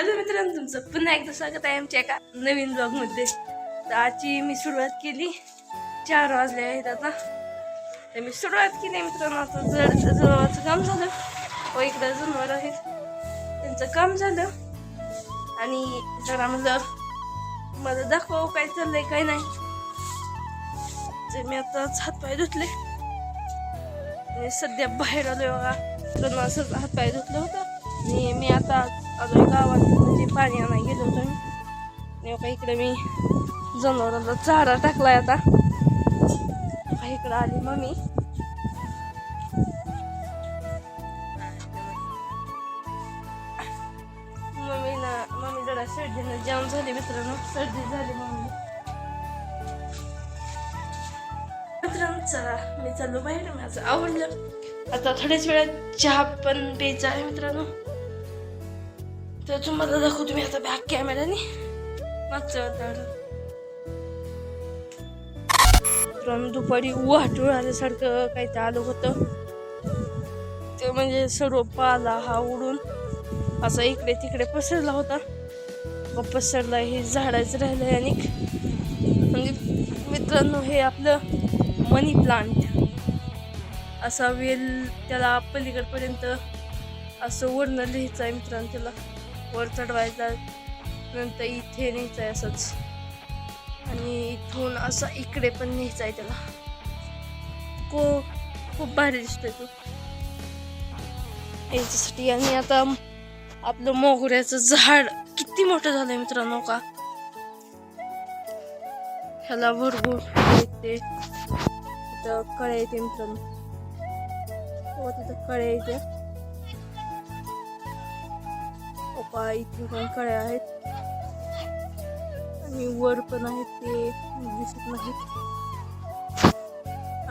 Hello मित्रांनो, तुमचं पुन्हा एकदा स्वागत आहे आमच्या एका नवीन ब्लॉगमध्ये. तर आजची मी सुरुवात केली 4 वाजले आहेत आता. तर मी सुरुवात केली मित्रांनो. आता जवळचं काम झालं व इकडं जनावर आहेत त्यांचं काम झालं आणि जरा म्हणलं मला दाखव काय चाललंय काय नाही. तर मी आता हातपाय धुतले आणि सध्या बाहेर आलोय बघा. तर असंच हातपाय धुतलं होतं आणि मी आता आलोय गावात, म्हणजे पाणी आणायला गेलो होतो मी. आणि इकडे मी जनावरांना चारा टाकलाय आता. इकडं आली मम्मी. मम्मी जरा सर्दीनं जाम झाली मित्रांनो, सर्दी झाली मम्मी. मित्रांनो चला मी चाललो बाहेर, माझं आवडलं. आता थोड्याच वेळात चहा पण प्यायचा आहे मित्रांनो. तर तुम्हाला दाखवतो मी आता बॅक कॅमेराने मागचं वातावरण. दुपारी वाटूळ आल्यासारखं काही ते आलं होतं. ते म्हणजे सर्व पाला हा उडून असा इकडे तिकडे पसरला होता. पसरला हे झाडाचं राहिलंय. आणि मित्रांनो हे आपलं मनी प्लांट असा वेल, त्याला पलीकडपर्यंत असं वरनं लिहायचं आहे मित्रांनो. त्याला वर चढवायचा, नंतर इथे न्यायचं आहे असंच, आणि इथून असं इकडे पण न्यायचं आहे त्याला. खूप भारी दिसतोय तो याच्यासाठी. आणि आता आपलं मोगऱ्याचं झाड किती मोठं झालंय मित्रांनो का. ह्याला भरपूर येते, तिथं कळ्या येते मित्रांनो. तिथं कळ्या येते, इथे पण कळ्या आहेत आणि वर पण आहेत, ते दिसत नाहीत.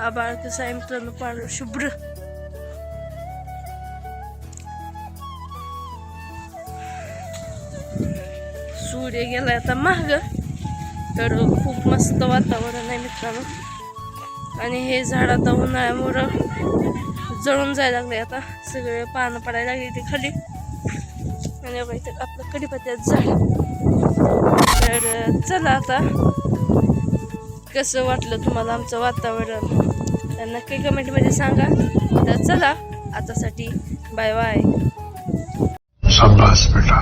आभाळ कसं आहे मित्रांनो, पांढरं शुभ्र. सूर्य गेलाय आता माग. तर खूप मस्त वातावरण आहे मित्रांनो. आणि हे झाड आता उन्हाळ्यामुळं जळून जायला लागले. आता सगळे पानं पडायला लागली ते खाली. आणि आपलं कडीपत्त्याचं झाड. तर चला आता कसं वाटलं तुम्हाला आमचं वातावरण तर नक्की कमेंटमध्ये सांगा. तर चला आतासाठी बाय बाय. शाबाश बेटा.